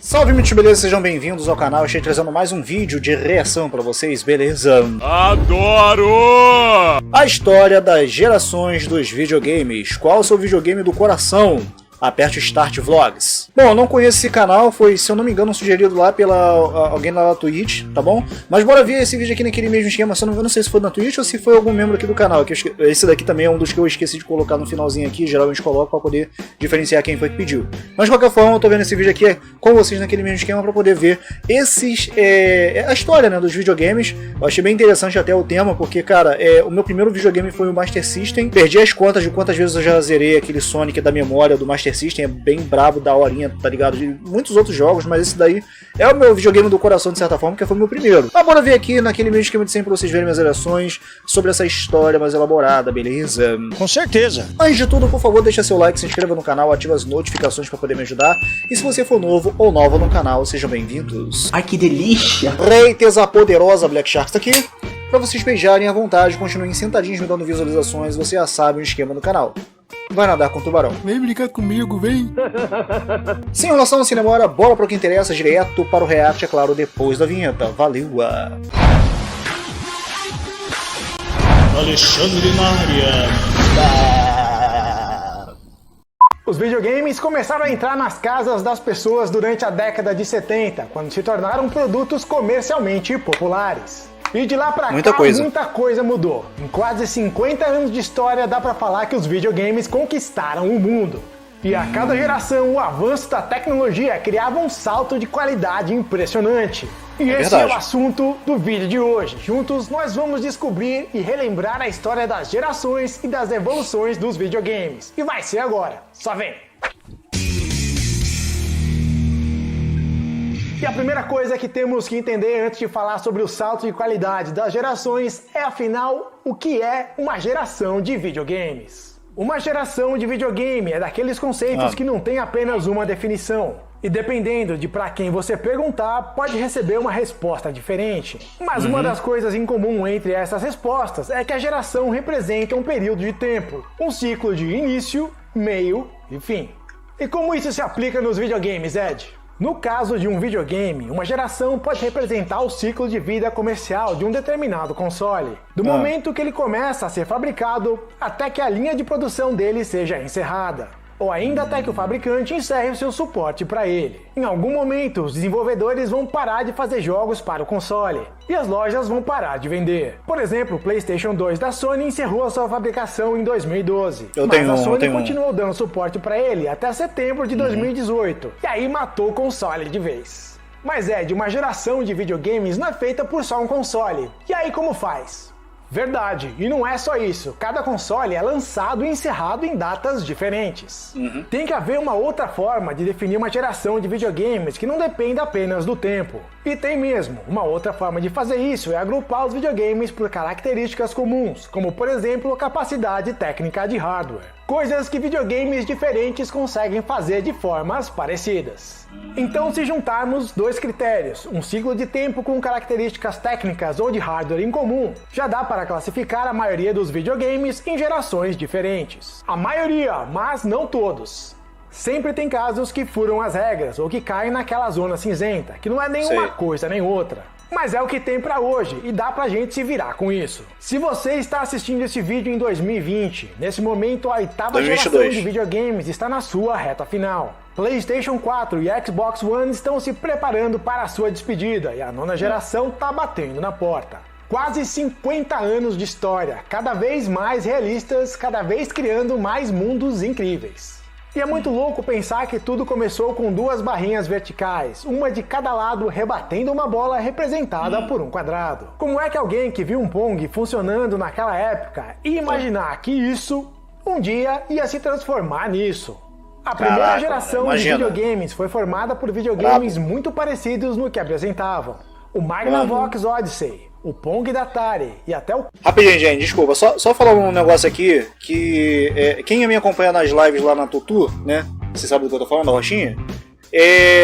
Salve, muito beleza, sejam bem-vindos ao canal. Estou trazendo mais um vídeo de reação pra vocês, beleza? Adoro! A história das gerações dos videogames. Qual o seu videogame do coração? Aperte o Start Vlogs. Bom, eu não conheço esse canal, foi, se eu não me engano, sugerido lá pela alguém lá na Twitch, tá bom? Mas bora ver esse vídeo aqui naquele mesmo esquema, eu não sei se foi na Twitch ou se foi algum membro aqui do canal. Que esse daqui também é um dos que eu esqueci de colocar no finalzinho aqui, geralmente coloco pra poder diferenciar quem foi que pediu. Mas de qualquer forma, eu tô vendo esse vídeo aqui com vocês naquele mesmo esquema pra poder ver a história, né, dos videogames. Eu achei bem interessante até o tema, porque, cara, o meu primeiro videogame foi o Master System. Perdi as contas de quantas vezes eu já zerei aquele Sonic da memória do Master System, é bem brabo, da horinha, tá ligado? De muitos outros jogos, mas esse daí é o meu videogame do coração, de certa forma, que foi o meu primeiro. Mas bora ver aqui naquele mesmo esquema de sempre pra vocês verem minhas reações sobre essa história mais elaborada, beleza? Com certeza. Antes de tudo, por favor, deixa seu like, se inscreva no canal, ativa as notificações pra poder me ajudar. E se você for novo ou nova no canal, sejam bem-vindos. Ai, que delícia! Haters, a poderosa Black Shark tá aqui. Pra vocês beijarem à vontade, continuem sentadinhos me dando visualizações, você já sabe o esquema do canal. Vai nadar com o tubarão. Vem brincar comigo, vem! Sem enrolação, sem demora, bola para o que interessa, direto para o react, é claro, depois da vinheta. Valeu! Alexandre na área. Os videogames começaram a entrar nas casas das pessoas durante a década de 70, quando se tornaram produtos comercialmente populares. E de lá pra cá, muita coisa mudou. Em quase 50 anos de história, dá pra falar que os videogames conquistaram o mundo. E a cada geração, o avanço da tecnologia criava um salto de qualidade impressionante. E esse é o assunto do vídeo de hoje. Juntos, nós vamos descobrir e relembrar a história das gerações e das evoluções dos videogames. E vai ser agora. Só vem! E a primeira coisa que temos que entender antes de falar sobre o salto de qualidade das gerações é, afinal, o que é uma geração de videogames. Uma geração de videogame é daqueles conceitos que não tem apenas uma definição. E dependendo de para quem você perguntar, pode receber uma resposta diferente. Mas uma das coisas em comum entre essas respostas é que a geração representa um período de tempo, um ciclo de início, meio e fim. E como isso se aplica nos videogames, Ed? No caso de um videogame, uma geração pode representar o ciclo de vida comercial de um determinado console, do momento que ele começa a ser fabricado até que a linha de produção dele seja encerrada, ou ainda até que o fabricante encerre o seu suporte para ele. Em algum momento, os desenvolvedores vão parar de fazer jogos para o console, e as lojas vão parar de vender. Por exemplo, o PlayStation 2 da Sony encerrou a sua fabricação em 2012, mas a Sony continuou dando suporte para ele até setembro de 2018, e aí matou o console de vez. Mas uma geração de videogames não é feita por só um console, e aí como faz? Verdade, e não é só isso, cada console é lançado e encerrado em datas diferentes. Tem que haver uma outra forma de definir uma geração de videogames que não dependa apenas do tempo. E tem mesmo, uma outra forma de fazer isso é agrupar os videogames por características comuns, como por exemplo a capacidade técnica de hardware. Coisas que videogames diferentes conseguem fazer de formas parecidas. Então, se juntarmos dois critérios, um ciclo de tempo com características técnicas ou de hardware em comum, já dá para classificar a maioria dos videogames em gerações diferentes. A maioria, mas não todos. Sempre tem casos que furam as regras ou que caem naquela zona cinzenta, que não é nenhuma coisa nem outra. Mas é o que tem pra hoje e dá pra gente se virar com isso. Se você está assistindo esse vídeo em 2020, nesse momento a oitava geração de videogames está na sua reta final. PlayStation 4 e Xbox One estão se preparando para a sua despedida e a nona geração tá batendo na porta. Quase 50 anos de história, cada vez mais realistas, cada vez criando mais mundos incríveis. E é muito louco pensar que tudo começou com duas barrinhas verticais, uma de cada lado rebatendo uma bola representada por um quadrado. Como é que alguém que viu um Pong funcionando naquela época ia imaginar que isso, um dia, ia se transformar nisso? A primeira geração de videogames foi formada por videogames muito parecidos no que apresentavam. O Magnavox Odyssey, o Pong da Atari e até o... Rapidinho, gente, desculpa, só falar um negócio aqui, que quem me acompanha nas lives lá na Tutu, né, você sabe do que eu tô falando, da Roxinha,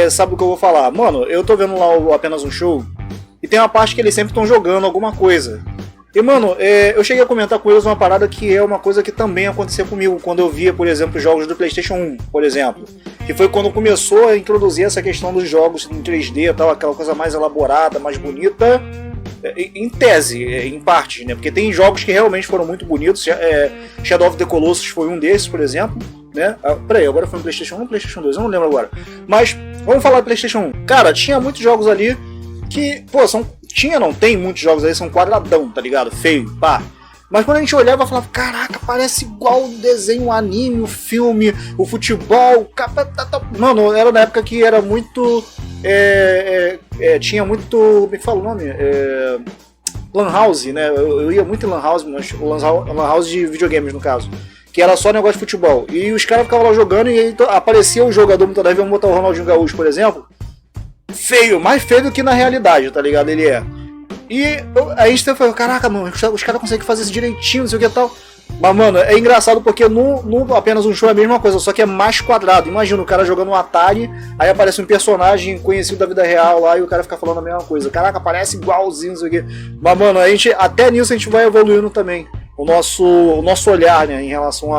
sabe do que eu vou falar. Mano, eu tô vendo lá apenas um show, e tem uma parte que eles sempre estão jogando alguma coisa. E, mano, eu cheguei a comentar com eles uma parada que é uma coisa que também aconteceu comigo quando eu via, por exemplo, jogos do PlayStation 1, por exemplo. Que foi quando começou a introduzir essa questão dos jogos em 3D e tal, aquela coisa mais elaborada, mais bonita, em tese, em parte, né? Porque tem jogos que realmente foram muito bonitos. Shadow of the Colossus foi um desses, por exemplo, né? Peraí, agora foi no PlayStation 1 ou PlayStation 2? Eu não lembro agora. Mas, vamos falar do PlayStation 1. Cara, tinha muitos jogos ali que, pô, tem muitos jogos aí, são quadradão, tá ligado? Feio, pá. Mas quando a gente olhava e falava, caraca, parece igual o desenho, o anime, o filme, o futebol. Mano, era na época que era muito. Tinha muito. Me fala o nome? Lan House, né? Eu ia muito em Lan House, mas Lan House de videogames, no caso. Que era só negócio de futebol. E os caras ficavam lá jogando e aí aparecia o jogador, muitas vezes, vamos botar o Ronaldinho Gaúcho, por exemplo. Feio, mais feio do que na realidade, tá ligado? Ele é. E aí você falou, caraca, mano, os caras conseguem fazer isso direitinho, não sei o que e tal. Mas, mano, é engraçado porque no apenas um show é a mesma coisa, só que é mais quadrado. Imagina o cara jogando um Atari, aí aparece um personagem conhecido da vida real lá e o cara fica falando a mesma coisa. Caraca, parece igualzinho, não sei o que. Mas, mano, até nisso a gente vai evoluindo também. O nosso olhar, né, em relação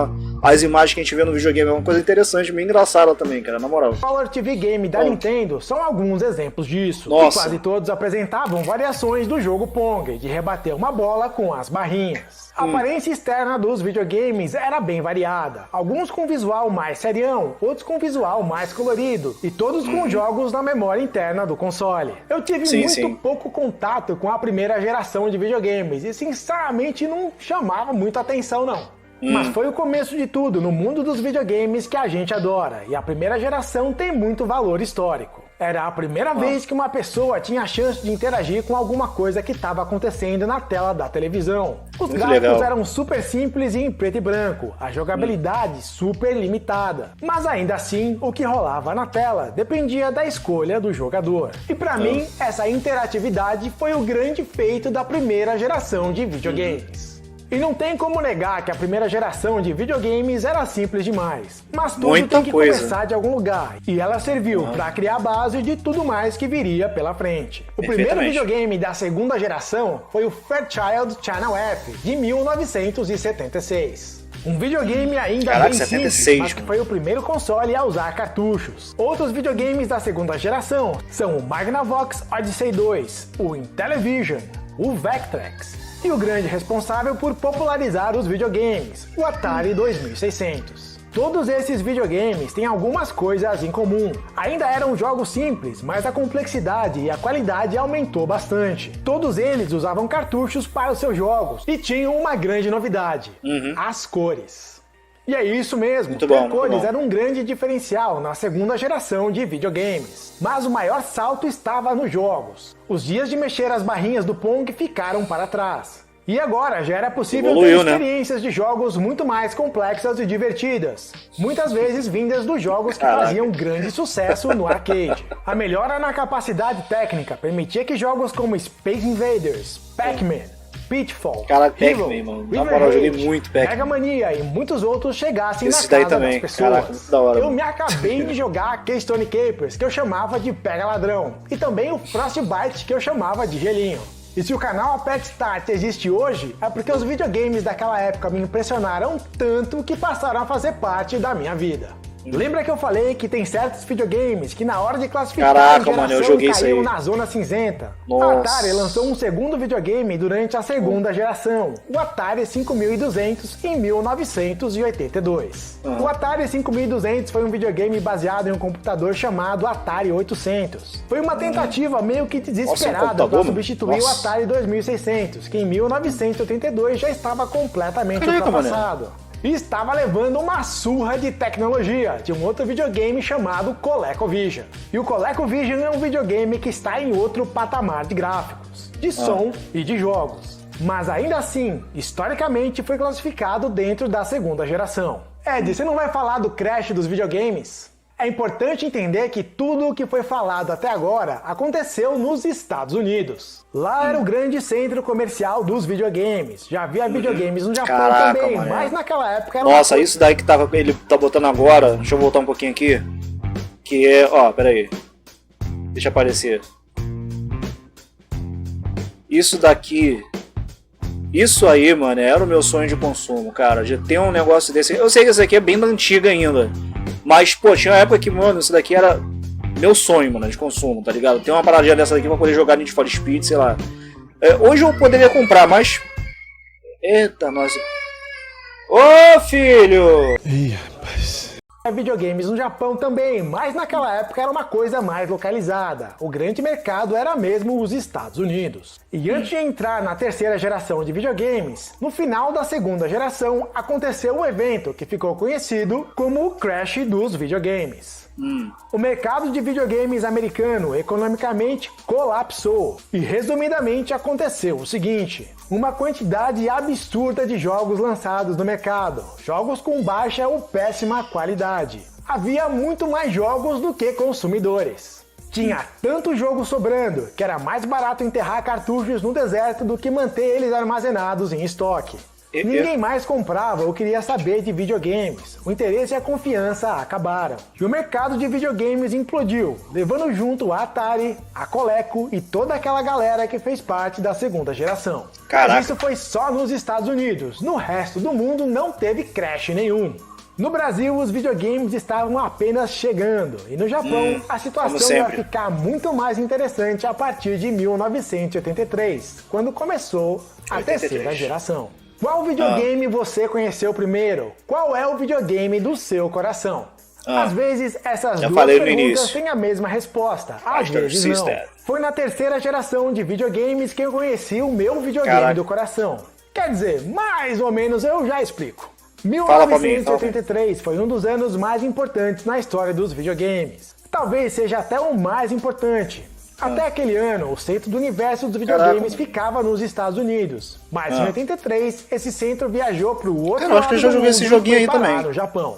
às imagens que a gente vê no videogame. É uma coisa interessante, meio engraçada também, cara, na moral. Color TV Game da Nintendo são alguns exemplos disso. Nossa. E quase todos apresentavam variações do jogo Pong, de rebater uma bola com as barrinhas. A aparência externa dos videogames era bem variada. Alguns com visual mais serião, outros com visual mais colorido, e todos com jogos na memória interna do console. Eu tive muito pouco contato com a primeira geração de videogames, e sinceramente não chamava muita atenção não. Mas foi o começo de tudo no mundo dos videogames que a gente adora, e a primeira geração tem muito valor histórico. Era a primeira vez que uma pessoa tinha a chance de interagir com alguma coisa que estava acontecendo na tela da televisão. Os gráficos eram super simples e em preto e branco, a jogabilidade super limitada. Mas ainda assim, o que rolava na tela dependia da escolha do jogador. E pra mim, essa interatividade foi o grande feito da primeira geração de videogames. E não tem como negar que a primeira geração de videogames era simples demais. Mas tudo tem que começar de algum lugar. E ela serviu para criar a base de tudo mais que viria pela frente. O primeiro videogame da segunda geração foi o Fairchild Channel F, de 1976. Um videogame ainda bem simples, mas que foi o primeiro console a usar cartuchos. Outros videogames da segunda geração são o Magnavox Odyssey 2, o Intellivision, o Vectrex e o grande responsável por popularizar os videogames, o Atari 2600. Todos esses videogames têm algumas coisas em comum. Ainda eram jogos simples, mas a complexidade e a qualidade aumentou bastante. Todos eles usavam cartuchos para os seus jogos e tinham uma grande novidade: as cores. E é isso mesmo, ter cores era um grande diferencial na segunda geração de videogames. Mas o maior salto estava nos jogos. Os dias de mexer as barrinhas do Pong ficaram para trás. E agora já era possível ter experiências de jogos muito mais complexas e divertidas, muitas vezes vindas dos jogos que faziam grande sucesso no arcade. A melhora na capacidade técnica permitia que jogos como Space Invaders, Pac-Man, Pitfall, Pac-Man, mano. Na moral, eu joguei muito Pac-Man. Mega Mania e muitos outros chegassem na casa das pessoas. Eu me acabei de jogar Keystone Capers, que eu chamava de Pega Ladrão, e também o Frostbite, que eu chamava de Gelinho. E se o canal Aperta Start existe hoje, é porque os videogames daquela época me impressionaram tanto que passaram a fazer parte da minha vida. Lembra que eu falei que tem certos videogames que na hora de classificar a geração caiu na zona cinzenta? A Atari lançou um segundo videogame durante a segunda geração, o Atari 5200 em 1982. O Atari 5200 foi um videogame baseado em um computador chamado Atari 800. Foi uma tentativa meio que desesperada para substituir o Atari 2600, que em 1982 já estava completamente ultrapassado. E estava levando uma surra de tecnologia de um outro videogame chamado ColecoVision. E o ColecoVision é um videogame que está em outro patamar de gráficos, de som e de jogos. Mas ainda assim, historicamente foi classificado dentro da segunda geração. Ed, você não vai falar do crash dos videogames? É importante entender que tudo o que foi falado até agora aconteceu nos Estados Unidos. Lá era o grande centro comercial dos videogames. Já havia videogames no Japão também, mas naquela época era... Nossa, isso daí que ele tá botando agora, deixa eu voltar um pouquinho aqui, que é, pera aí, deixa aparecer. Isso daqui Isso aí, mano, era o meu sonho de consumo, cara, de ter um negócio desse. Eu sei que esse aqui é bem da antiga ainda, mas, pô, tinha uma época que, mano, isso daqui era meu sonho, mano, de consumo, tá ligado? Tem uma paradinha dessa daqui pra poder jogar Need for Speed, sei lá. Hoje eu poderia comprar, mas... Eita, nossa... Ô, filho! Ih, rapaz. Videogames no Japão também, mas naquela época era uma coisa mais localizada. O grande mercado era mesmo os Estados Unidos. E antes de entrar na terceira geração de videogames, no final da segunda geração aconteceu um evento que ficou conhecido como o Crash dos videogames. O mercado de videogames americano economicamente colapsou e resumidamente aconteceu o seguinte: uma quantidade absurda de jogos lançados no mercado, jogos com baixa ou péssima qualidade. Havia muito mais jogos do que consumidores. Tinha tanto jogo sobrando que era mais barato enterrar cartuchos no deserto do que manter eles armazenados em estoque. Ninguém mais comprava ou queria saber de videogames. O interesse e a confiança acabaram. E o mercado de videogames implodiu, levando junto a Atari, a Coleco e toda aquela galera que fez parte da segunda geração. Caraca. Mas isso foi só nos Estados Unidos. No resto do mundo não teve crash nenhum. No Brasil, os videogames estavam apenas chegando, e no Japão a situação ia ficar muito mais interessante a partir de 1983, quando começou a terceira geração. Qual videogame você conheceu primeiro? Qual é o videogame do seu coração? Às vezes, essas duas perguntas têm a mesma resposta, às vezes não. Foi na terceira geração de videogames que eu conheci o meu videogame do coração. Quer dizer, mais ou menos eu já explico. 1983 foi um dos anos mais importantes na história dos videogames. Talvez seja até o mais importante. Até aquele ano, o centro do universo dos videogames ficava nos Estados Unidos. Mas em 83, esse centro viajou para o outro lado acho que eu já joguei esse joguinho aí também. No Japão.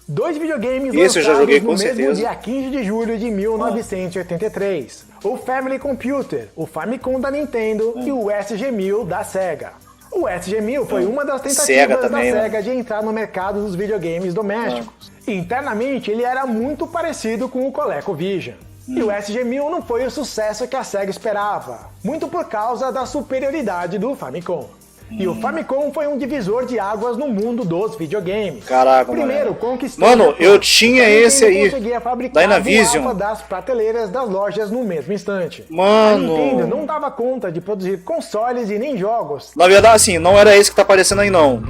Dois videogames esse lançados no mesmo certeza. dia 15 de julho de 1983. O Family Computer, o Famicom da Nintendo e o SG-1000 da Sega. O SG-1000 foi uma das tentativas da Sega de entrar no mercado dos videogames domésticos. Internamente, ele era muito parecido com o ColecoVision. E o SG-1000 não foi o sucesso que a Sega esperava, muito por causa da superioridade do Famicom. E o Famicom foi um divisor de águas no mundo dos videogames. Caraca, primeiro mano. conquistou... Mano, eu tinha esse aí, da Dynavision, das prateleiras das lojas no mesmo instante. Mano... A Nintendo não dava conta de produzir consoles e nem jogos. Na verdade, assim, não era esse que tá aparecendo aí, não.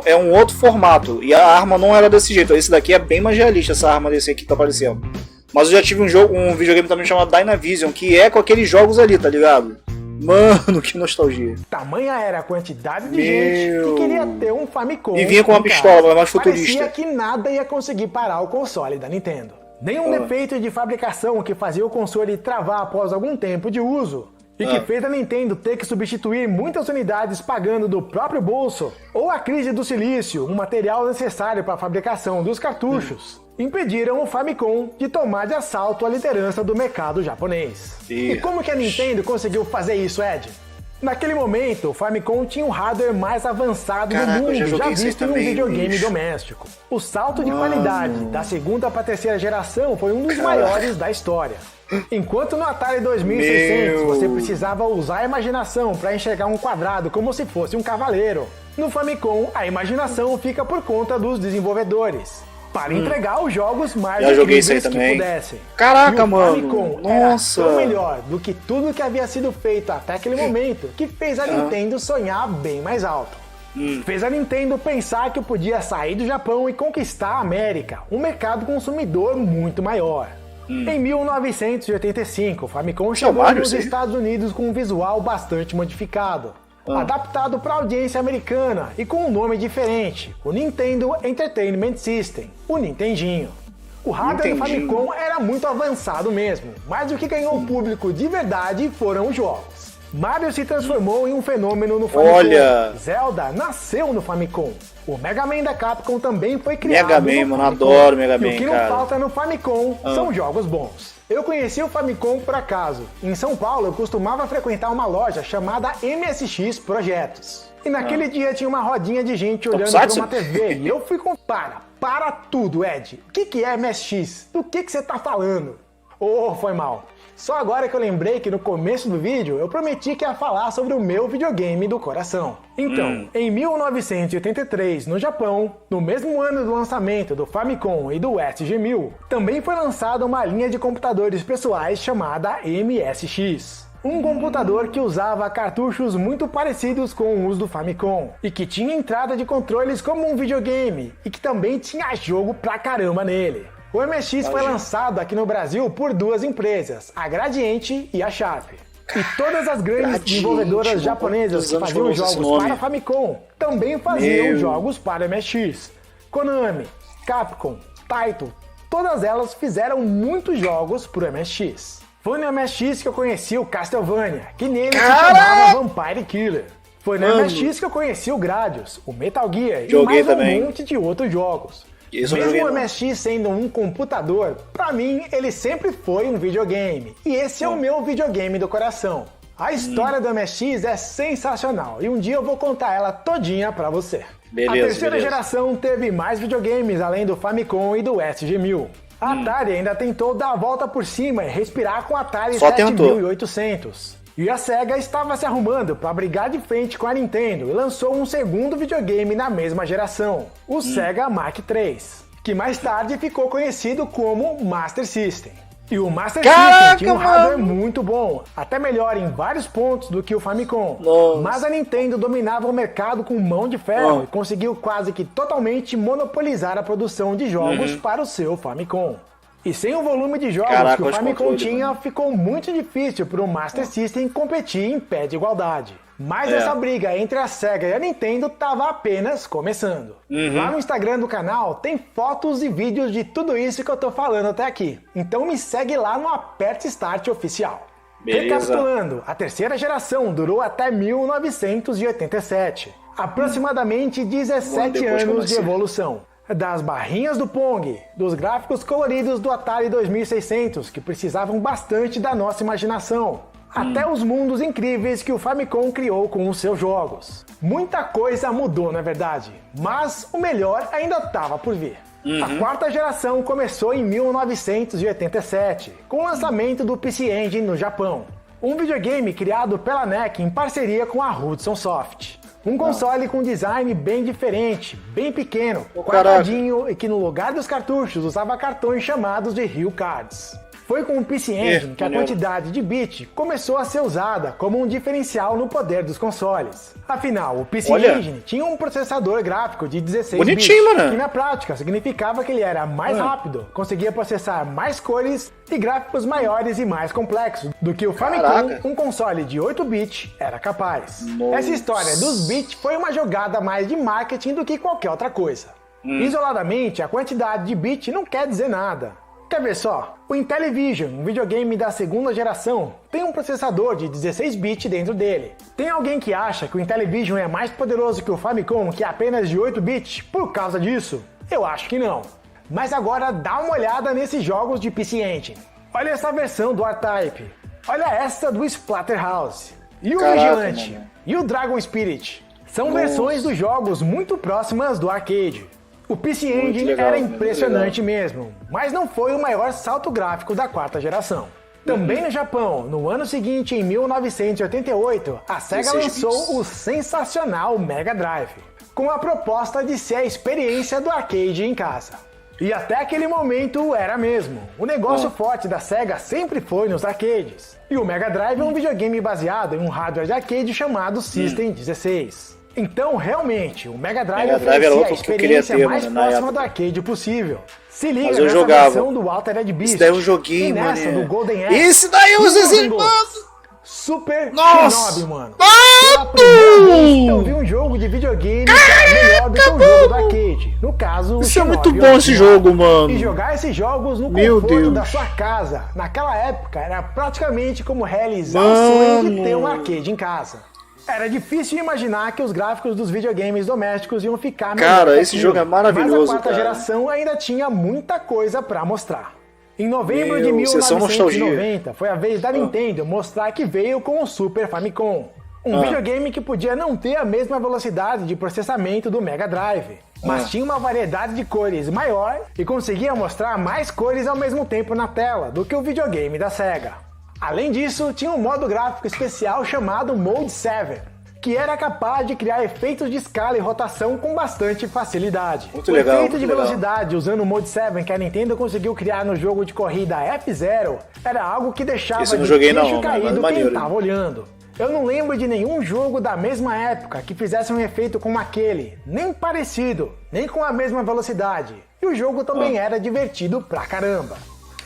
É um outro formato. E a arma não era desse jeito. Esse daqui é bem mais realista, essa arma desse aqui que tá aparecendo. Mas eu já tive um videogame também chamado Dynavision, que é com aqueles jogos ali, tá ligado? Mano, que nostalgia. Tamanha era a quantidade de gente que queria ter um Famicom. E vinha com uma pistola, mas mais futurista. Parecia que nada ia conseguir parar o console da Nintendo. Nenhum defeito de fabricação que fazia o console travar após algum tempo de uso. E que fez a Nintendo ter que substituir muitas unidades pagando do próprio bolso. Ou a crise do silício, um material necessário para a fabricação dos cartuchos. Impediram o Famicom de tomar de assalto a liderança do mercado japonês. E como que a Nintendo conseguiu fazer isso, Ed? Naquele momento, o Famicom tinha o hardware mais avançado do mundo já visto em um videogame doméstico. O salto de qualidade da segunda para a terceira geração foi um dos maiores da história. Enquanto no Atari 2600 você precisava usar a imaginação para enxergar um quadrado como se fosse um cavaleiro, no Famicom a imaginação fica por conta dos desenvolvedores. Para entregar os jogos mais incríveis que pudessem. Caraca, e o mano. Famicom Nossa. era tão melhor do que tudo que havia sido feito até aquele momento que fez a Nintendo sonhar bem mais alto. Fez a Nintendo pensar que podia sair do Japão e conquistar a América, um mercado consumidor muito maior. Em 1985, o Famicom chegou nos Estados Unidos com um visual bastante modificado. Adaptado para a audiência americana e com um nome diferente, o Nintendo Entertainment System, o Nintendinho. O hardware do Famicom era muito avançado mesmo, mas o que ganhou o público de verdade foram os jogos. Mario se transformou em um fenômeno no Famicom. Zelda nasceu no Famicom. O Mega Man da Capcom também foi criado no Famicom. Mano, adoro Mega Man, e o que não falta no Famicom são jogos bons. Eu conheci o Famicom por acaso. Em São Paulo, eu costumava frequentar uma loja chamada MSX Projetos. E naquele dia tinha uma rodinha de gente olhando para uma TV. E eu fui com... Para tudo, Ed. O que é MSX? Do que você tá falando? Oh, foi mal. Só agora que eu lembrei que no começo do vídeo eu prometi que ia falar sobre o meu videogame do coração. Então, em 1983, no Japão, no mesmo ano do lançamento do Famicom e do SG-1000, também foi lançada uma linha de computadores pessoais chamada MSX. Um computador que usava cartuchos muito parecidos com os do Famicom, e que tinha entrada de controles como um videogame, e que também tinha jogo pra caramba nele. O MSX foi lançado aqui no Brasil por duas empresas, a Gradiente e a Sharp. E todas as grandes desenvolvedoras japonesas que faziam jogos para Famicom também faziam jogos para MSX. Konami, Capcom, Taito, todas elas fizeram muitos jogos para o MSX. Foi no MSX que eu conheci o Castlevania, que nele se chamava Vampire Killer. Foi no MSX que eu conheci o Gradius, o Metal Gear e mais um monte de outros jogos. Mesmo o MSX sendo um computador, pra mim ele sempre foi um videogame. E esse é o meu videogame do coração. A história do MSX é sensacional e um dia eu vou contar ela todinha pra você. A terceira geração teve mais videogames além do Famicom e do SG-1000. A Atari ainda tentou dar a volta por cima e respirar com o Atari 7800. E a Sega estava se arrumando para brigar de frente com a Nintendo e lançou um segundo videogame na mesma geração, o Sega Mark III, que mais tarde ficou conhecido como Master System. E o Master System tinha um hardware muito bom, até melhor em vários pontos do que o Famicom. Mas a Nintendo dominava o mercado com mão de ferro e conseguiu quase que totalmente monopolizar a produção de jogos para o seu Famicom. E sem o volume de jogos que o Famicom tinha, ficou muito difícil para o Master System competir em pé de igualdade. Mas essa briga entre a Sega e a Nintendo estava apenas começando. Lá no Instagram do canal tem fotos e vídeos de tudo isso que eu tô falando até aqui. Então me segue lá no Aperte Start Oficial. Recapitulando, a terceira geração durou até 1987. Aproximadamente 17 anos de evolução. Das barrinhas do Pong, dos gráficos coloridos do Atari 2600, que precisavam bastante da nossa imaginação, até os mundos incríveis que o Famicom criou com os seus jogos. Muita coisa mudou, na verdade, mas o melhor ainda estava por vir. A quarta geração começou em 1987, com o lançamento do PC Engine no Japão, um videogame criado pela NEC em parceria com a Hudson Soft. Um console com design bem diferente, bem pequeno, quadradinho e que no lugar dos cartuchos usava cartões chamados de Hue Cards. Foi com o PC Engine que a quantidade de bit começou a ser usada como um diferencial no poder dos consoles. Afinal, o PC Engine tinha um processador gráfico de 16 bits, que na prática significava que ele era mais rápido, conseguia processar mais cores e gráficos maiores e mais complexos do que o Famicom, um console de 8 bits, era capaz. Essa história dos bits foi uma jogada mais de marketing do que qualquer outra coisa. Isoladamente, a quantidade de bit não quer dizer nada. Quer ver só? O Intellivision, um videogame da segunda geração, tem um processador de 16 bits dentro dele. Tem alguém que acha que o Intellivision é mais poderoso que o Famicom, que é apenas de 8 bits, por causa disso? Eu acho que não. Mas agora dá uma olhada nesses jogos de PC Engine. Olha essa versão do R-Type. Olha essa do Splatterhouse. E o Vigilante. E o Dragon Spirit. São versões dos jogos muito próximas do arcade. O PC Engine era impressionante mesmo, mas não foi o maior salto gráfico da quarta geração. Também no Japão, no ano seguinte, em 1988, a Sega lançou o sensacional Mega Drive, com a proposta de ser a experiência do arcade em casa. E até aquele momento era mesmo. O negócio forte da Sega sempre foi nos arcades. E o Mega Drive é um videogame baseado em um hardware de arcade chamado System 16. Então, realmente, o Mega Drive oferecia a experiência mais próxima do arcade possível. Se liga nessa versão do Altered Beast. Esse daí é um joguinho, e nessa do Golden Axe. Esse daí eu usei Super Shinobi, mano. Pela primeira vez eu vi um jogo de videogame que era melhor do que um jogo do arcade. No caso, o Isso é Shinobi muito bom esse jogo, mano. E jogar esses jogos no conforto da sua casa, naquela época, era praticamente como realizar o sonho de ter um arcade em casa. Era difícil imaginar que os gráficos dos videogames domésticos iam ficar melhor. Cara, esse jogo é maravilhoso, mas a quarta geração ainda tinha muita coisa pra mostrar. Em novembro de 1990, foi a vez da Nintendo mostrar que veio com o Super Famicom. Um videogame que podia não ter a mesma velocidade de processamento do Mega Drive, mas tinha uma variedade de cores maior e conseguia mostrar mais cores ao mesmo tempo na tela do que o videogame da Sega. Além disso, tinha um modo gráfico especial chamado Mode 7, que era capaz de criar efeitos de escala e rotação com bastante facilidade. Muito legal, o efeito de muito velocidade usando o Mode 7 que a Nintendo conseguiu criar no jogo de corrida F-Zero era algo que deixava Esse eu não de joguei queixo não, caído mas quem maneiro. estava olhando. Eu não lembro de nenhum jogo da mesma época que fizesse um efeito como aquele, nem parecido, nem com a mesma velocidade. E o jogo também era divertido pra caramba.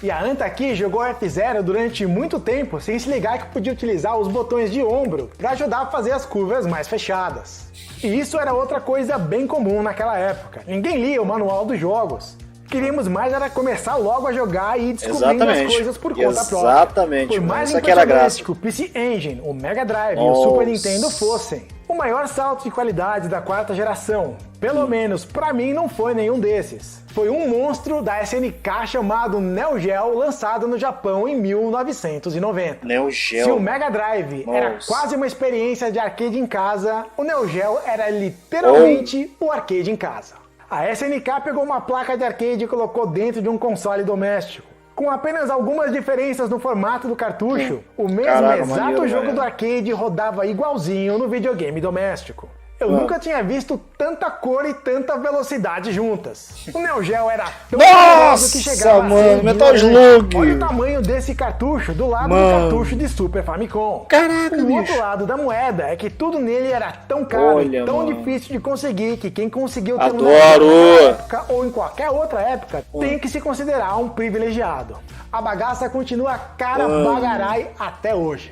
E a Anta aqui jogou F-Zero durante muito tempo sem se ligar que podia utilizar os botões de ombro para ajudar a fazer as curvas mais fechadas. E isso era outra coisa bem comum naquela época. Ninguém lia o manual dos jogos. Queríamos mais era começar logo a jogar e ir descobrindo as coisas por conta própria. Exatamente. Por mais Isso aqui era graça. que o PC Engine, o Mega Drive e o Super Nintendo fossem, o maior salto de qualidade da quarta geração, pelo menos pra mim, não foi nenhum desses. Foi um monstro da SNK chamado Neo Geo, lançado no Japão em 1990. Neo Geo. Se o Mega Drive era quase uma experiência de arcade em casa, o Neo Geo era literalmente o arcade em casa. A SNK pegou uma placa de arcade e colocou dentro de um console doméstico. Com apenas algumas diferenças no formato do cartucho, o mesmo exato jogo do arcade rodava igualzinho no videogame doméstico. Eu nunca tinha visto tanta cor e tanta velocidade juntas. O Neo Geo era tão poderoso que chegava mano, a Metal Slug. Olha o tamanho desse cartucho do lado do cartucho de Super Famicom. Caraca, o bicho. outro lado da moeda é que tudo nele era tão caro, Olha, tão mano. difícil de conseguir que quem conseguiu ter um Adoro. Neo Geo naquela época ou em qualquer outra época tem que se considerar um privilegiado. A bagaça continua cara bagarai até hoje.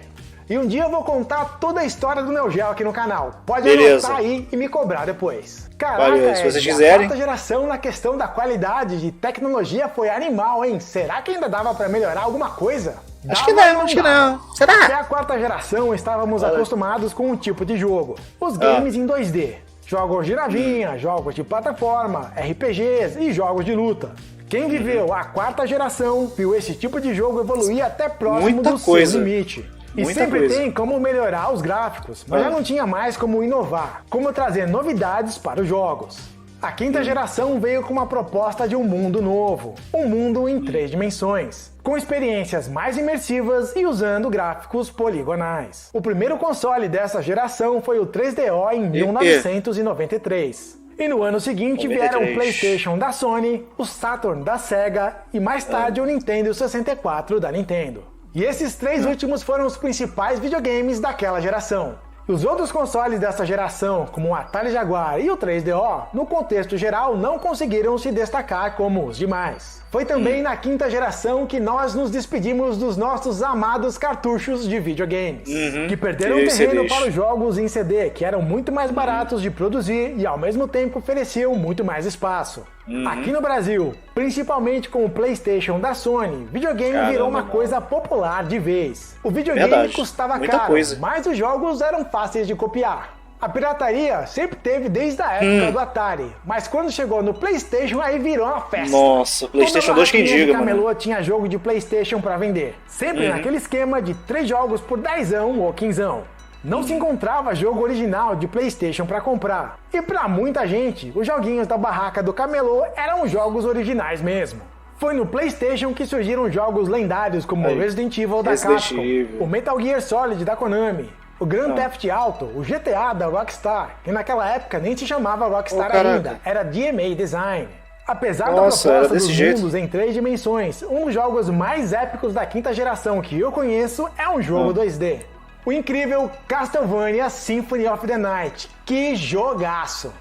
E um dia eu vou contar toda a história do Neo Geo aqui no canal. Pode anotar aí e me cobrar depois. Caraca, Valeu, se vocês Ed, quiserem. A quarta geração na questão da qualidade de tecnologia foi animal, hein? Será que ainda dava pra melhorar alguma coisa? Acho que não, acho que não. Será? Até a quarta geração estávamos acostumados com um tipo de jogo. Os games em 2D. Jogos de navinha, jogos de plataforma, RPGs e jogos de luta. Quem viveu a quarta geração viu esse tipo de jogo evoluir até próximo Muita do coisa. seu limite. E Muita sempre coisa. tem como melhorar os gráficos, mas já não tinha mais como inovar, como trazer novidades para os jogos. A quinta geração veio com uma proposta de um mundo novo, um mundo em 3 dimensões, com experiências mais imersivas e usando gráficos poligonais. O primeiro console dessa geração foi o 3DO em 1993. E no ano seguinte vieram o 93. PlayStation da Sony, o Saturn da Sega e mais tarde o Nintendo 64 da Nintendo. E esses 3 últimos foram os principais videogames daquela geração. Os outros consoles dessa geração, como o Atari Jaguar e o 3DO, no contexto geral não conseguiram se destacar como os demais. Foi também na quinta geração que nós nos despedimos dos nossos amados cartuchos de videogames, que perderam E terreno CDs. para os jogos em CD, que eram muito mais baratos de produzir e ao mesmo tempo ofereciam muito mais espaço. Aqui no Brasil, principalmente com o PlayStation da Sony, videogame virou uma coisa popular de vez. O videogame Verdade. custava Muita caro, coisa. mas os jogos eram fáceis de copiar. A pirataria sempre teve desde a época do Atari, mas quando chegou no PlayStation aí virou uma festa. Nossa, PlayStation Toda 2 quem barraquinha de diga, mano. camelô tinha jogo de PlayStation pra vender. Sempre naquele esquema de 3 jogos por 10ão ou 15ão. Não se encontrava jogo original de PlayStation pra comprar. E pra muita gente, os joguinhos da barraca do camelô eram jogos originais mesmo. Foi no PlayStation que surgiram jogos lendários como o Resident Evil da Resident Capcom, Evil. o Metal Gear Solid da Konami, o Grand Theft Auto, o GTA da Rockstar, que naquela época nem se chamava Rockstar caraca. ainda, era DMA Design. Apesar Nossa, da era proposta desse dos jeito. mundos em 3 dimensões, um dos jogos mais épicos da quinta geração que eu conheço é um jogo 2D. O incrível Castlevania Symphony of the Night. Que jogaço!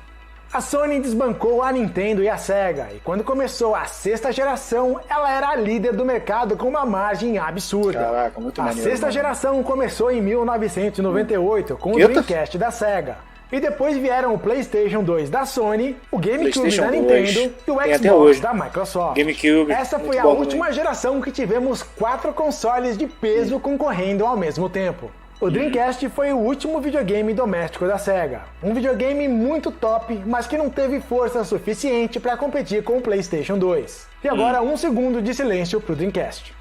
A Sony desbancou a Nintendo e a Sega, e quando começou a sexta geração, ela era a líder do mercado com uma margem absurda. Caraca, muito A maneiro, sexta mano. geração começou em 1998 com o Eita. Dreamcast da Sega. E depois vieram o PlayStation 2 da Sony, o GameCube PlayStation da 2. Nintendo e o Tem até Xbox hoje. da Microsoft. GameCube, Essa foi muito a bom última também. geração que tivemos 4 consoles de peso concorrendo ao mesmo tempo. O Dreamcast foi o último videogame doméstico da Sega. Um videogame muito top, mas que não teve força suficiente para competir com o PlayStation 2. E agora 1 segundo de silêncio pro Dreamcast.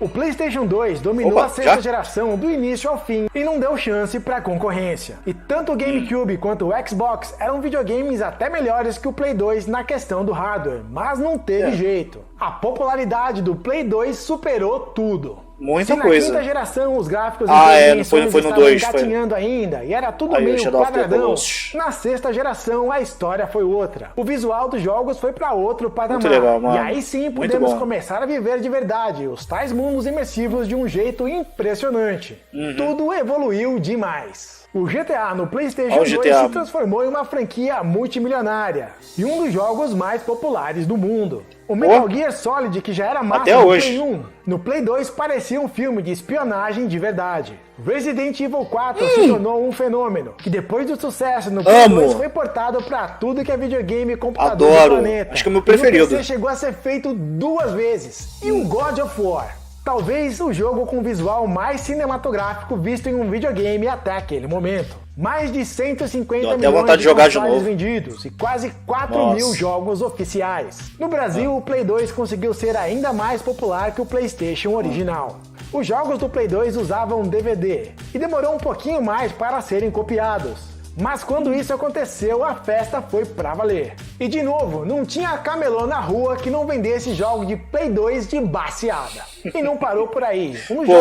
O PlayStation 2 dominou a sexta geração do início ao fim e não deu chance para concorrência. E tanto o GameCube quanto o Xbox eram videogames até melhores que o Play 2 na questão do hardware, mas não teve jeito. A popularidade do Play 2 superou tudo. Muita na coisa. quinta geração os gráficos não foi no 2, engatinhando ainda e era tudo meio quadradão. Na sexta geração a história foi outra. O visual dos jogos foi para outro patamar. Muito legal, mano. E aí sim podemos começar a viver de verdade os tais mundos imersivos de um jeito impressionante. Tudo evoluiu demais. O GTA no PlayStation 2 se transformou em uma franquia multimilionária e um dos jogos mais populares do mundo. O Metal Gear Solid, que já era massa no Play 1, no Play 2 parecia um filme de espionagem de verdade. Resident Evil 4 se tornou um fenômeno, que depois do sucesso no Play 2 foi portado pra tudo que é videogame e computador do planeta. Acho que é o meu preferido. E o PC chegou a ser feito 2 vezes. E o God of War. Talvez o jogo com visual mais cinematográfico visto em um videogame até aquele momento. Mais de 150 milhões de consoles vendidos e quase 4 mil jogos oficiais. No Brasil, o Play 2 conseguiu ser ainda mais popular que o PlayStation original. Os jogos do Play 2 usavam DVD e demorou um pouquinho mais para serem copiados. Mas quando isso aconteceu, a festa foi pra valer. E de novo, não tinha camelô na rua que não vendesse jogos de Play 2 de baseada. E não parou por aí.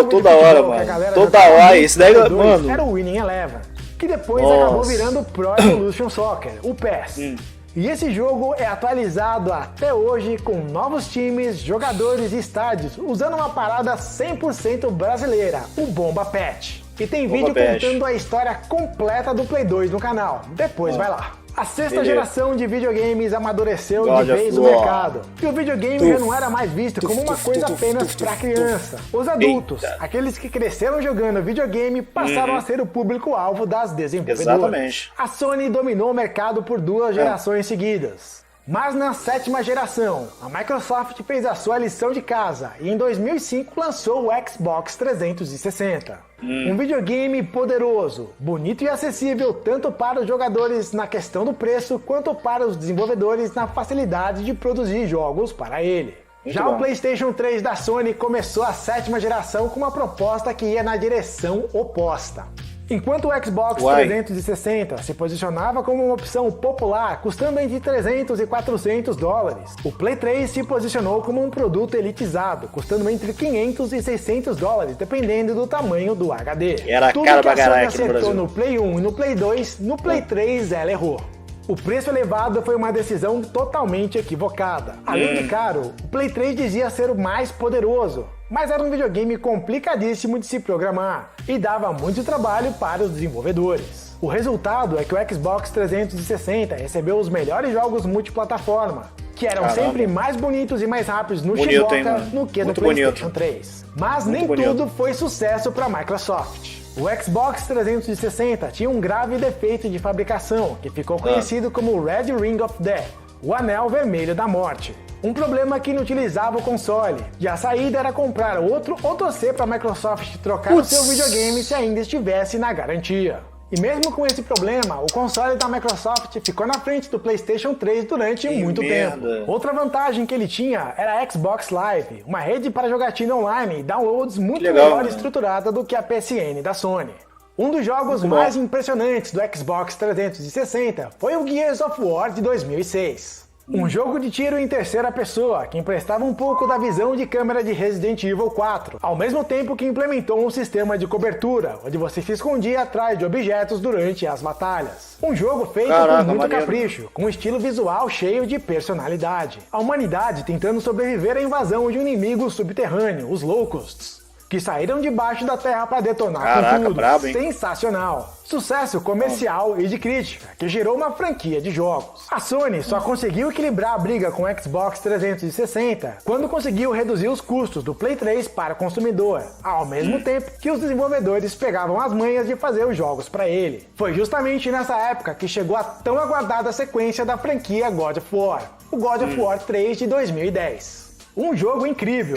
Toda hora, mano. Toda hora. Isso daí, mano. Era o Winning Eleven, que depois acabou virando Pro Evolution Soccer, o PES. E esse jogo é atualizado até hoje com novos times, jogadores e estádios, usando uma parada 100% brasileira, o Bomba Patch. E tem vídeo contando a história completa do Play 2 no canal. Depois vai lá. A sexta geração de videogames amadureceu de vez o mercado. E o videogame já não era mais visto como uma coisa apenas pra criança. Os adultos, aqueles que cresceram jogando videogame, passaram a ser o público-alvo das desenvolvedoras. Exatamente. A Sony dominou o mercado por 2 gerações seguidas. Mas na sétima geração, a Microsoft fez a sua lição de casa e em 2005 lançou o Xbox 360. Um videogame poderoso, bonito e acessível tanto para os jogadores na questão do preço quanto para os desenvolvedores na facilidade de produzir jogos para ele. Já o PlayStation 3 da Sony começou a sétima geração com uma proposta que ia na direção oposta. Enquanto o Xbox 360 se posicionava como uma opção popular, custando entre 300 e 400 dólares, o Play 3 se posicionou como um produto elitizado, custando entre 500 e 600 dólares, dependendo do tamanho do HD. Era tudo caro que a pra Sony caralho aqui no acertou Brasil. no Play 1 e no Play 2, no Play 3 ela errou. O preço elevado foi uma decisão totalmente equivocada. Além de caro, o Play 3 dizia ser o mais poderoso, mas era um videogame complicadíssimo de se programar e dava muito trabalho para os desenvolvedores. O resultado é que o Xbox 360 recebeu os melhores jogos multiplataforma, que eram sempre mais bonitos e mais rápidos no Xbox do que no PlayStation 3. Mas nem tudo foi sucesso para a Microsoft. O Xbox 360 tinha um grave defeito de fabricação, que ficou conhecido como Red Ring of Death, o Anel Vermelho da Morte. Um problema que inutilizava o console, e a saída era comprar outro ou torcer para a Microsoft trocar o seu videogame se ainda estivesse na garantia. E mesmo com esse problema, o console da Microsoft ficou na frente do PlayStation 3 durante muito tempo. Outra vantagem que ele tinha era a Xbox Live, uma rede para jogatina online e downloads muito melhor estruturada do que a PSN da Sony. Um dos jogos mais impressionantes do Xbox 360 foi o Gears of War de 2006. Um jogo de tiro em terceira pessoa, que emprestava um pouco da visão de câmera de Resident Evil 4, ao mesmo tempo que implementou um sistema de cobertura, onde você se escondia atrás de objetos durante as batalhas. Um jogo feito com muito capricho, com um estilo visual cheio de personalidade. A humanidade tentando sobreviver à invasão de um inimigo subterrâneo, os Locusts, que saíram debaixo da terra para detonar com tudo. Brabo, hein? Sensacional! Sucesso comercial e de crítica, que gerou uma franquia de jogos. A Sony só conseguiu equilibrar a briga com o Xbox 360 quando conseguiu reduzir os custos do Play 3 para o consumidor, ao mesmo tempo que os desenvolvedores pegavam as manhas de fazer os jogos para ele. Foi justamente nessa época que chegou a tão aguardada sequência da franquia God of War, o God of War 3 de 2010. Um jogo incrível.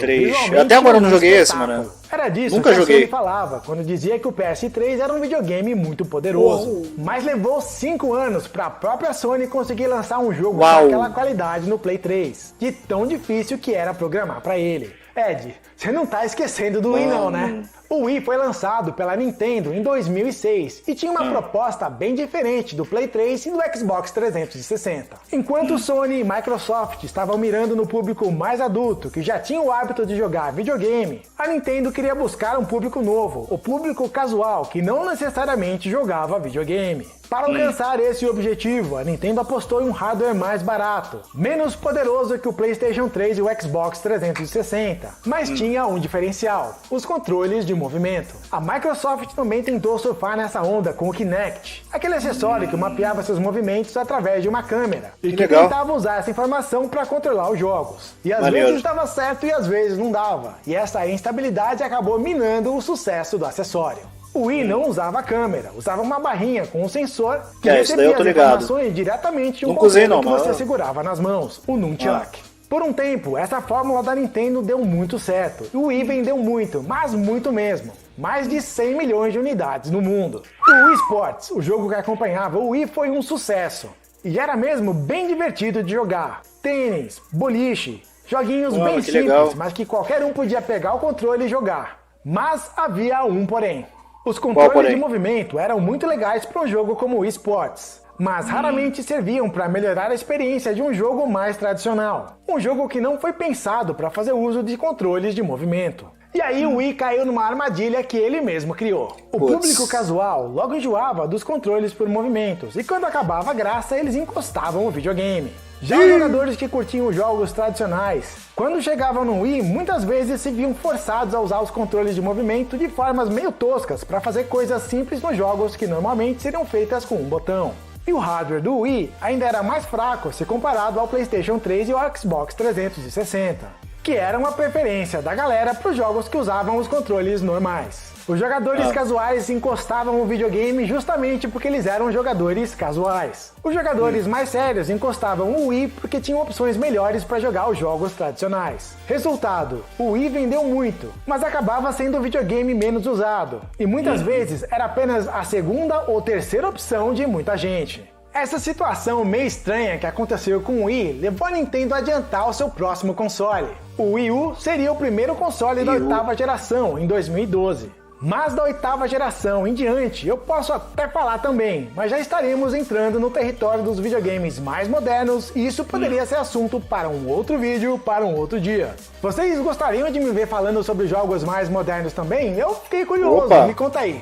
Eu até agora não joguei esse, mano. Era disso Nunca que a joguei. Sony falava quando dizia que o PS3 era um videogame muito poderoso. Mas levou 5 anos para a própria Sony conseguir lançar um jogo com aquela qualidade no Play 3, de tão difícil que era programar para ele. Ed, você não tá esquecendo do Wii não, né? O Wii foi lançado pela Nintendo em 2006 e tinha uma proposta bem diferente do Play 3 e do Xbox 360. Enquanto Sony e Microsoft estavam mirando no público mais adulto, que já tinha o hábito de jogar videogame, a Nintendo queria buscar um público novo, o público casual, que não necessariamente jogava videogame. Para alcançar esse objetivo, a Nintendo apostou em um hardware mais barato, menos poderoso que o PlayStation 3 e o Xbox 360, mas tinha um diferencial: os controles de movimento. A Microsoft também tentou surfar nessa onda com o Kinect, aquele acessório que mapeava seus movimentos através de uma câmera, e que tentava usar essa informação para controlar os jogos. E às vezes dava certo e às vezes não dava, e essa instabilidade acabou minando o sucesso do acessório. O Wii não usava câmera, usava uma barrinha com um sensor que recebia as informações diretamente de um controle que você segurava nas mãos, o Nunchuck. Por um tempo, essa fórmula da Nintendo deu muito certo, e o Wii vendeu muito, mas muito mesmo. Mais de 100 milhões de unidades no mundo. O Wii Sports, o jogo que acompanhava o Wii, foi um sucesso. E era mesmo bem divertido de jogar. Tênis, boliche, joguinhos bem simples, mas que qualquer um podia pegar o controle e jogar. Mas havia um porém. Os controles de movimento eram muito legais para um jogo como o Wii Sports, mas raramente serviam para melhorar a experiência de um jogo mais tradicional. Um jogo que não foi pensado para fazer uso de controles de movimento. E aí o Wii caiu numa armadilha que ele mesmo criou. O público casual logo enjoava dos controles por movimentos, e quando acabava a graça, eles encostavam o videogame. Já os jogadores que curtiam os jogos tradicionais, quando chegavam no Wii, muitas vezes se viam forçados a usar os controles de movimento de formas meio toscas para fazer coisas simples nos jogos que normalmente seriam feitas com um botão. E o hardware do Wii ainda era mais fraco se comparado ao PlayStation 3 e ao Xbox 360, que era uma preferência da galera para os jogos que usavam os controles normais. Os jogadores casuais encostavam o videogame justamente porque eles eram jogadores casuais. Os jogadores mais sérios encostavam o Wii porque tinham opções melhores para jogar os jogos tradicionais. Resultado, o Wii vendeu muito, mas acabava sendo o videogame menos usado, e muitas vezes era apenas a segunda ou terceira opção de muita gente. Essa situação meio estranha que aconteceu com o Wii levou a Nintendo a adiantar o seu próximo console. O Wii U seria o primeiro console da 8ª geração, em 2012. Mas da 8ª geração em diante, eu posso até falar também, mas já estaremos entrando no território dos videogames mais modernos, e isso poderia ser assunto para um outro vídeo, para um outro dia. Vocês gostariam de me ver falando sobre jogos mais modernos também? Eu fiquei curioso, me conta aí.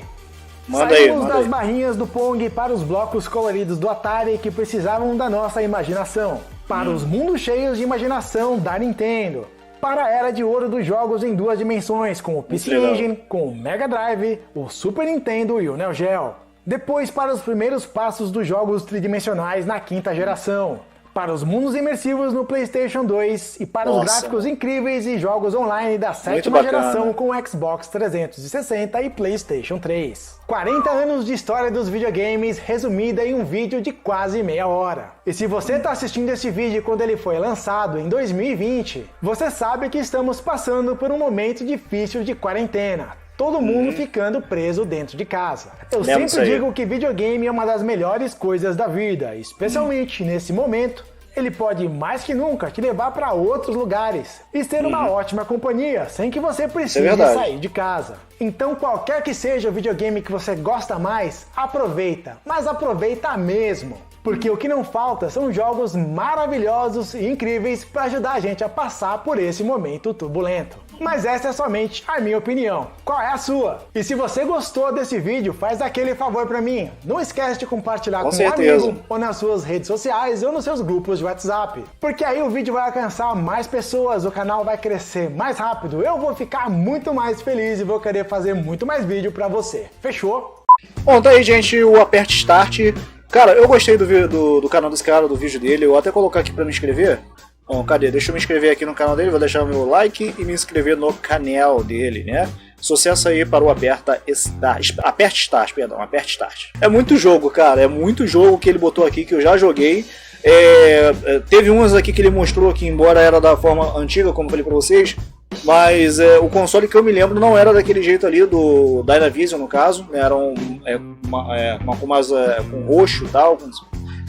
Saímos das barrinhas do Pong para os blocos coloridos do Atari que precisavam da nossa imaginação, para os mundos cheios de imaginação da Nintendo, para a era de ouro dos jogos em 2 dimensões, com o PC Engine, com o Mega Drive, o Super Nintendo e o Neo Geo. Depois para os primeiros passos dos jogos tridimensionais na 5ª geração, para os mundos imersivos no PlayStation 2 e para os gráficos incríveis e jogos online da 7ª geração com o Xbox 360 e PlayStation 3. 40 anos de história dos videogames resumida em um vídeo de quase meia hora. E se você está assistindo esse vídeo quando ele foi lançado em 2020, você sabe que estamos passando por um momento difícil de quarentena. Todo mundo ficando preso dentro de casa. Eu sempre digo que videogame é uma das melhores coisas da vida, especialmente nesse momento. Ele pode mais que nunca te levar para outros lugares e ser uma ótima companhia, sem que você precise sair de casa. Então qualquer que seja o videogame que você gosta mais, aproveita, mas aproveita mesmo. Porque o que não falta são jogos maravilhosos e incríveis para ajudar a gente a passar por esse momento turbulento. Mas essa é somente a minha opinião. Qual é a sua? E se você gostou desse vídeo, faz aquele favor para mim. Não esquece de compartilhar com um amigo, ou nas suas redes sociais, ou nos seus grupos de WhatsApp. Porque aí o vídeo vai alcançar mais pessoas, o canal vai crescer mais rápido, eu vou ficar muito mais feliz e vou querer fazer muito mais vídeo para você. Fechou? Bom, tá aí, gente, o Aperte Start. Cara, eu gostei do canal desse cara, do vídeo dele. Eu vou até colocar aqui pra me inscrever. Bom, cadê? Deixa eu me inscrever aqui no canal dele. Vou deixar o meu like e me inscrever no canal dele, né? Sucesso aí para o Aperte Start. É muito jogo, cara. É muito jogo que ele botou aqui que eu já joguei. Teve umas aqui que ele mostrou aqui, embora era da forma antiga, como eu falei pra vocês. Mas o console que eu me lembro não era daquele jeito ali do Dynavision, no caso, né? Era com roxo e tal.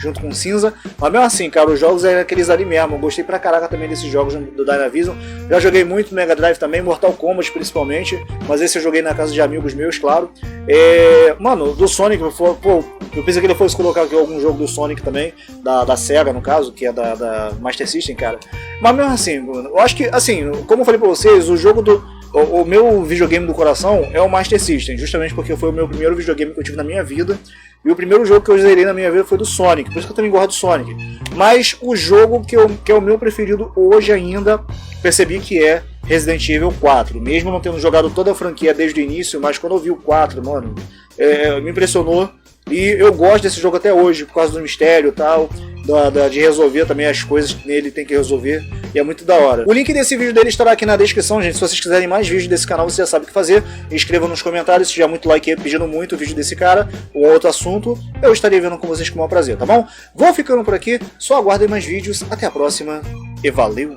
junto com o Cinza. Mas mesmo assim, cara, os jogos eram aqueles ali mesmo. Eu gostei pra caraca também desses jogos do Dynavision. Já joguei muito no Mega Drive também, Mortal Kombat principalmente, mas esse eu joguei na casa de amigos meus, claro. Mano, do Sonic, pô, eu pensei que ele fosse colocar aqui algum jogo do Sonic também, da Sega no caso, que é da Master System, cara. Mas mesmo assim, eu acho que, assim, como eu falei pra vocês, o meu videogame do coração é o Master System, justamente porque foi o meu primeiro videogame que eu tive na minha vida. E o primeiro jogo que eu zerei na minha vida foi do Sonic, por isso que eu também gosto do Sonic. Mas o jogo que é o meu preferido hoje ainda, percebi que é Resident Evil 4. Mesmo não tendo jogado toda a franquia desde o início, mas quando eu vi o 4, mano, me impressionou. E eu gosto desse jogo até hoje, por causa do mistério e tal, de resolver também as coisas que ele tem que resolver, e é muito da hora. O link desse vídeo dele estará aqui na descrição, gente. Se vocês quiserem mais vídeos desse canal, você já sabe o que fazer. Escrevam nos comentários se tiver muito like aí, pedindo muito o vídeo desse cara, ou outro assunto, eu estarei vendo com vocês com o maior prazer, tá bom? Vou ficando por aqui, só aguardem mais vídeos, até a próxima, e valeu!